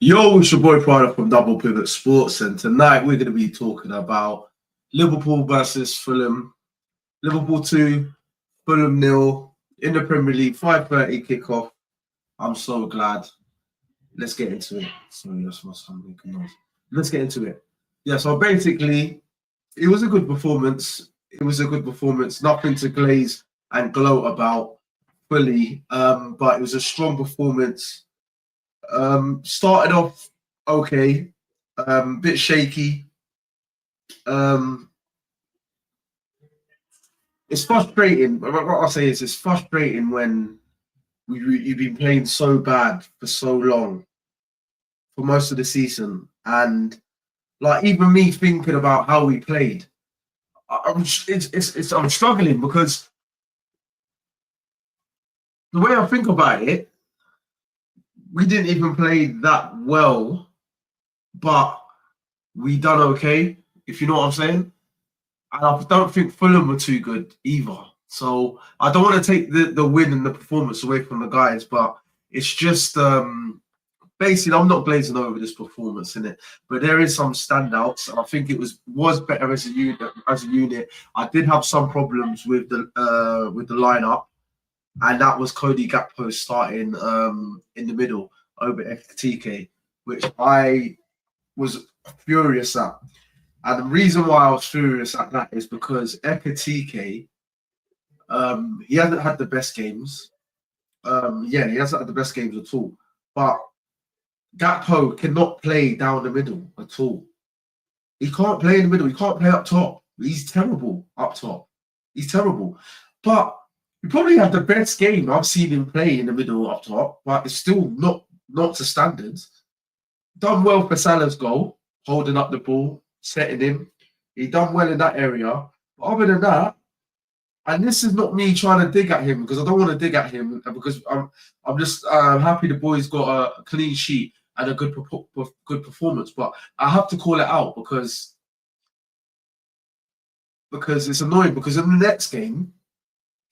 Yo, it's your boy Prada from Double Pivot Sports, and tonight we're going to be talking about Liverpool versus Fulham. Liverpool 2, Fulham nil in the Premier League, 5:30 kickoff. I'm so glad. Let's get into it. Sorry, that's my son making noise. Let's get into it. Yeah, so basically, it was a good performance. It was a good performance. Nothing to glaze and gloat about fully, but it was a strong performance. Started off okay, bit shaky. Um, it's frustrating. What I'll say is, it's frustrating when you've been playing so bad for so long, for most of the season, and like even me thinking about how we played, I'm struggling because the way I think about it, we didn't even play that well, but we done okay. If you know what I'm saying. And I don't think Fulham were too good either. So I don't want to take the win and the performance away from the guys, but it's just basically I'm not glazing over this performance in it, but there is some standouts, and I think it was better as a unit. As a unit, I did have some problems with the lineup, and that was Cody Gakpo starting in the middle over FTK, which I was furious at. And the reason why I was furious at that is because Ekatike, he hasn't had the best games. He hasn't had the best games at all. But Gakpo cannot play down the middle at all. He can't play in the middle. He can't play up top. He's terrible up top. He's terrible. But he probably had the best game I've seen him play in the middle up top, but it's still not to standards. Done well for Salah's goal, holding up the ball, setting him. He done well in that area. But other than that, and this is not me trying to dig at him because I don't want to dig at him because I'm just happy the boys got a clean sheet and a good performance. But I have to call it out because it's annoying. Because in the next game,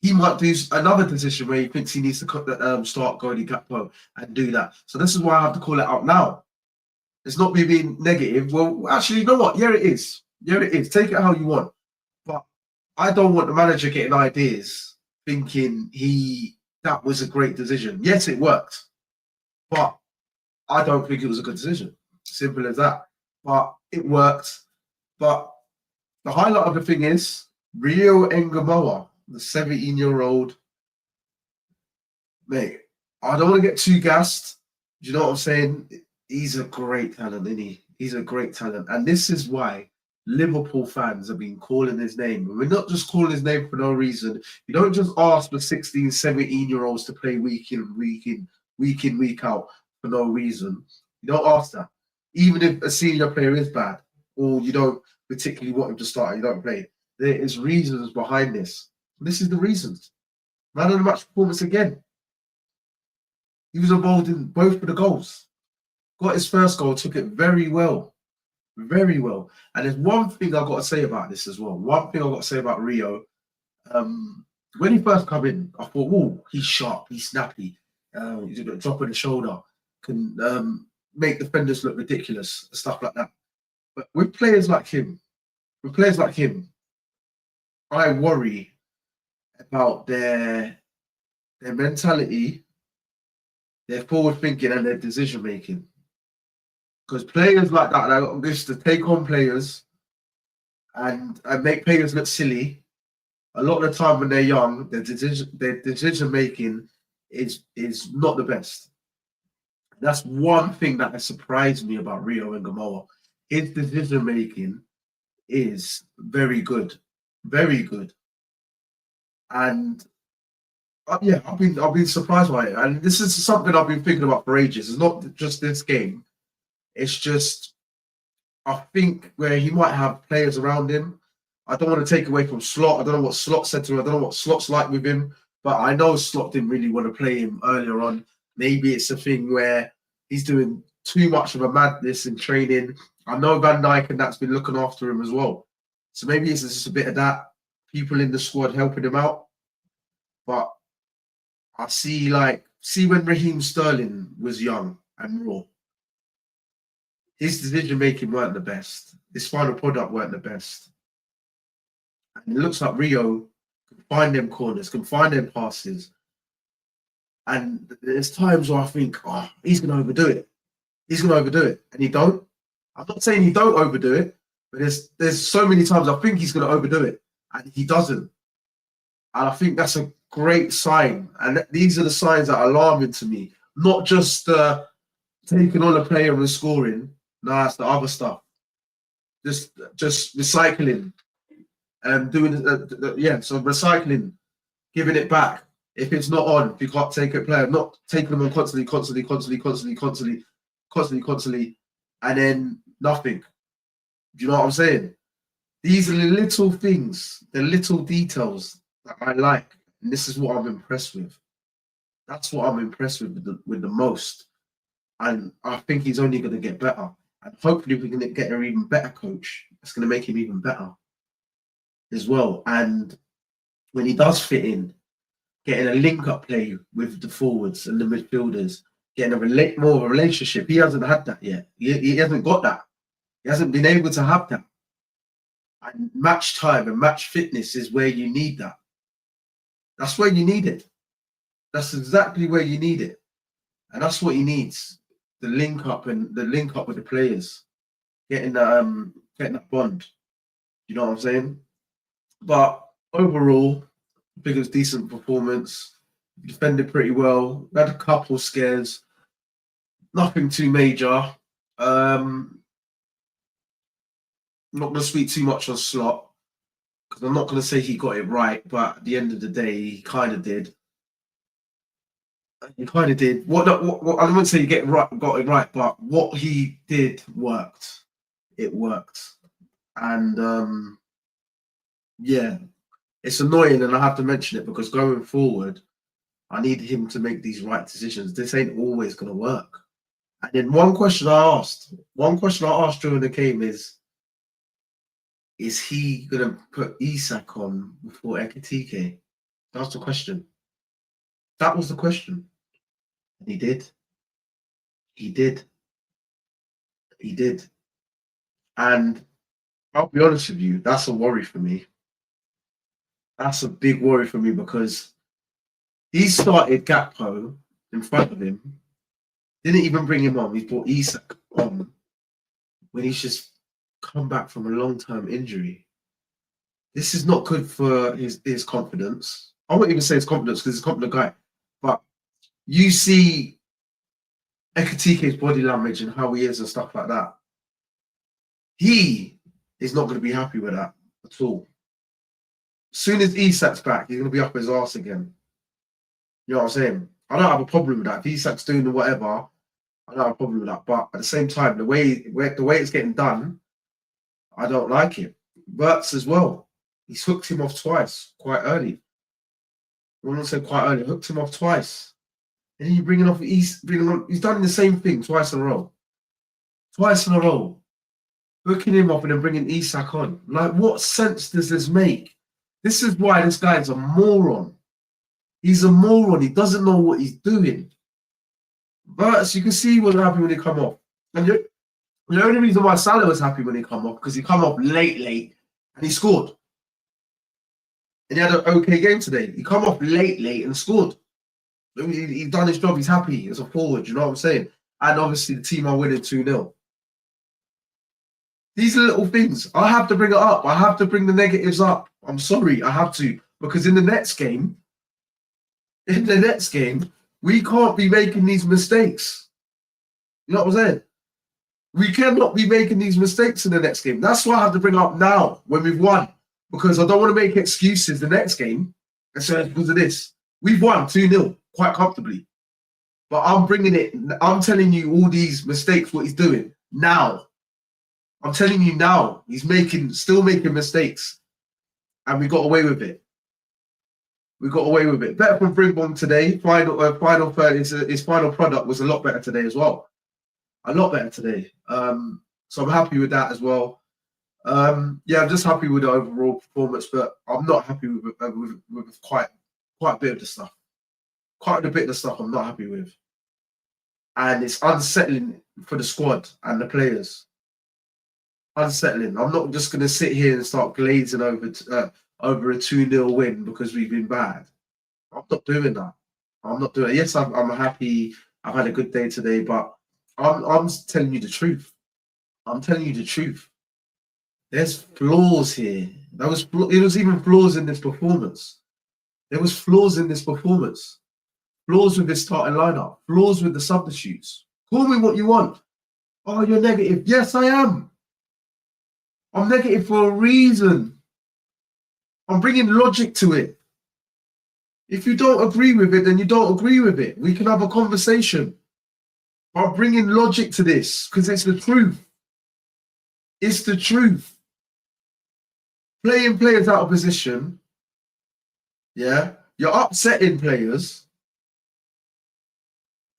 he might do another decision where he thinks he needs to start Cody Gakpo and do that. So this is why I have to call it out now. It's not me being negative. Well, actually, you know what? Yeah, it is. Yeah, it is. Take it how you want. But I don't want the manager getting ideas thinking that was a great decision. Yes, it worked. But I don't think it was a good decision. Simple as that. But it worked. But the highlight of the thing is Rio Ngamoa, the 17-year-old. Mate, I don't want to get too gassed. Do you know what I'm saying? He's a great talent, isn't he? He's a great talent. And this is why Liverpool fans have been calling his name. And we're not just calling his name for no reason. You don't just ask the 16, 17-year-olds to play week in, week out for no reason. You don't ask that. Even if a senior player is bad or you don't particularly want him to start, you don't play. There is reasons behind this. This is the reasons. Man of the match performance again. He was involved in both of the goals. Got his first goal, took it very well. Very well. And there's one thing I've got to say about this as well. One thing I've got to say about Rio. When he first come in, I thought, oh, he's sharp, he's snappy. He's a drop of the shoulder. Can make defenders look ridiculous and stuff like that. But with players like him, I worry about their mentality, their forward thinking and their decision making. Because players like that are used to take on players and make players look silly. A lot of the time when they're young, their decision making is not the best. That's one thing that has surprised me about Rio Ngamoa. His decision making is very good, very good. And I've been surprised by it. And this is something I've been thinking about for ages. It's not just this game. It's just, I think where he might have players around him. I don't want to take away from Slot. I don't know what Slot said to him. I don't know what Slot's like with him. But I know Slot didn't really want to play him earlier on. Maybe it's a thing where he's doing too much of a madness in training. I know Van Dijk and that's been looking after him as well. So maybe it's just a bit of that. People in the squad helping him out. But I see when Raheem Sterling was young and raw. His decision making weren't the best. His final product weren't the best. And it looks like Rio can find them corners, can find them passes. And there's times where I think, oh, he's going to overdo it. He's going to overdo it. And he don't. I'm not saying he don't overdo it, but there's so many times I think he's going to overdo it. And he doesn't. And I think that's a great sign. And these are the signs that are alarming to me. Not just taking on a player and scoring. No, it's the other stuff. Just recycling and doing so recycling, giving it back. If it's not on, if you can't take a player, not taking them on constantly, and then nothing. Do you know what I'm saying? These are the little things, the little details that I like, and this is what I'm impressed with. That's what I'm impressed with the most, and I think he's only going to get better. And hopefully, we're going to get an even better coach. That's going to make him even better as well. And when he does fit in, getting a link-up play with the forwards and the midfielders, getting more of a relationship. He hasn't had that yet. He hasn't got that. He hasn't been able to have that. And match time and match fitness is where you need that. That's where you need it. That's exactly where you need it. And that's what he needs. The link up with the players. Getting that bond. You know what I'm saying? But overall, I think it was decent performance. Defended pretty well. Had a couple scares. Nothing too major. I'm not going to speak too much on Slot because I'm not going to say he got it right, but at the end of the day, he kind of did. He kind of did. What I wouldn't say he got it right, but what he did worked. It worked, and yeah, it's annoying, and I have to mention it because going forward, I need him to make these right decisions. This ain't always going to work. And then one question I asked during the game is he going to put Isak on before Ekitike? That's the question. That was the question. And he did. He did. He did. And I'll be honest with you, that's a worry for me. That's a big worry for me because he started Gakpo in front of him, didn't even bring him on. He brought Isak on when he's just come back from a long-term injury. This is not good for his confidence. I won't even say his confidence because he's a confident guy. But you see Ekitike's body language and how he is and stuff like that. He is not going to be happy with that at all. As soon as Isak's back, he's going to be up his arse again. You know what I'm saying? I don't have a problem with that. If Isak's doing whatever, I don't have a problem with that. But at the same time, the way it's getting done, I don't like it. Wirtz as well. He's hooked him off twice quite early. I want to say quite early. Hooked him off twice. And then you bring it off. He's done the same thing twice in a row. Twice in a row. Hooking him off and then bringing Isak on. Like, what sense does this make? This is why this guy's a moron. He's a moron. He doesn't know what he's doing. But you can see he wasn't happy when he come off. And the only reason why Salah was happy when he come off, because he come off late, and he scored. And he had an okay game today. He come off late, and scored. He's done his job. He's happy as a forward. You know what I'm saying? And obviously the team are winning 2-0. These are little things. I have to bring it up. I have to bring the negatives up. I'm sorry. I have to. Because in the next game, we can't be making these mistakes. You know what I'm saying? We cannot be making these mistakes in the next game. That's why I have to bring it up now when we've won. Because I don't want to make excuses the next game and say it's because of this. We've won 2-0 quite comfortably. But I'm bringing it. I'm telling you all these mistakes, what he's doing now. I'm telling you now, he's still making mistakes. And we got away with it. We got away with it. Better from Bringbom today. Final third. His final product was a lot better today as well. A lot better today. So I'm happy with that as well. I'm just happy with the overall performance, but I'm not happy with quite a bit of the stuff. Quite a bit of the stuff I'm not happy with. and it's unsettling for the squad and the players. Unsettling. I'm not just going to sit here and start glazing over over a 2-0 win because we've been bad. I'm not doing that. I'm not doing it. Yes, I'm happy. I've had a good day today, but I'm telling you the truth. I'm telling you the truth. There's flaws here. It was even flaws in this performance. There was flaws in this performance. Flaws with this starting lineup. Flaws with the substitutes. Call me what you want. Oh, you're negative. Yes, I am. I'm negative for a reason. I'm bringing logic to it. If you don't agree with it, then you don't agree with it. We can have a conversation. I'm bringing logic to this because it's the truth. It's the truth. Playing players out of position. Yeah. You're upsetting players.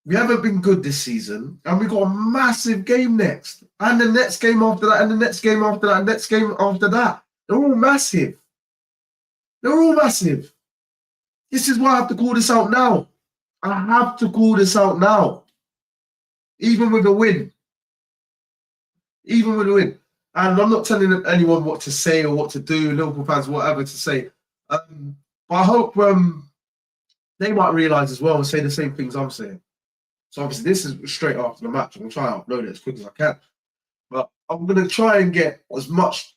We haven't been good this season, and we got a massive game next. And the next game after that, and the next game after that, and the next game after that. They're all massive. They're all massive. This is why I have to call this out now. I have to call this out now. Even with a win. Even with a win. And I'm not telling anyone what to say or what to do, Liverpool fans, whatever to say. But I hope they might realise as well and say the same things I'm saying. So obviously this is straight after the match. I'm going to try and upload it as quick as I can. But I'm going to try and get as much...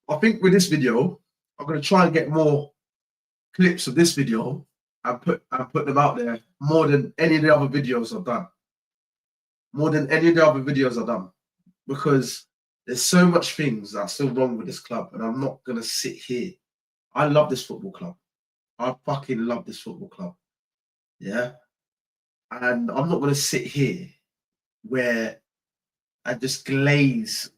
I think with this video, I'm going to try and get more clips of this video and put them out there more than any of the other videos I've done. More than any of the other videos I've done. Because there's so much things that are still wrong with this club, and I'm not going to sit here. I love this football club. I fucking love this football club. Yeah? And I'm not going to sit here where I just glaze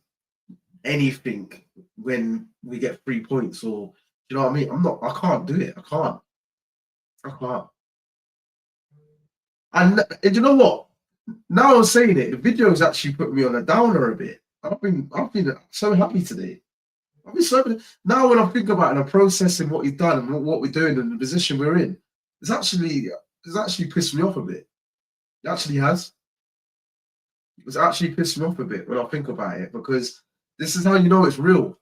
anything when we get 3 points, or you know what I mean? I can't do it. I can't. And you know what? Now I'm saying it, the video's actually put me on a downer a bit. I've been so happy today. I've been so now when I think about it and I'm processing what he's done and what we're doing and the position we're in, it's actually pissed me off a bit. It actually has. It's actually pissed me off a bit when I think about it, because this is how you know it's real.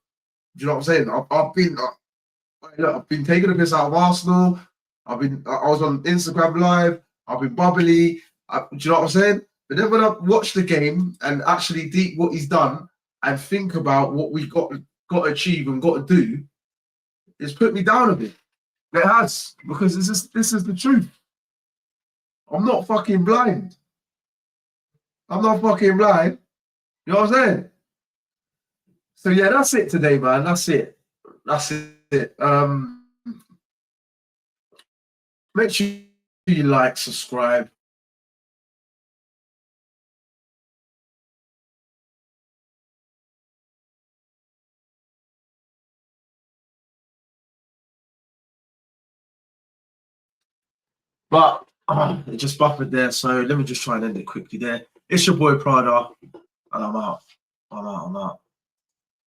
Do you know what I'm saying? I've been taking a piss out of Arsenal. I was on Instagram Live. I've been bubbly. Do you know what I'm saying? But then when I watch the game and actually deep what he's done and think about what we've got to achieve and got to do, it's put me down a bit. It has, because this is the truth. I'm not fucking blind. I'm not fucking blind. You know what I'm saying? So yeah, that's it today, man. That's it. That's it. Make sure you like, subscribe. But it just buffered there, so let me just try and end it quickly there. It's your boy Prada, and I'm out. I'm out.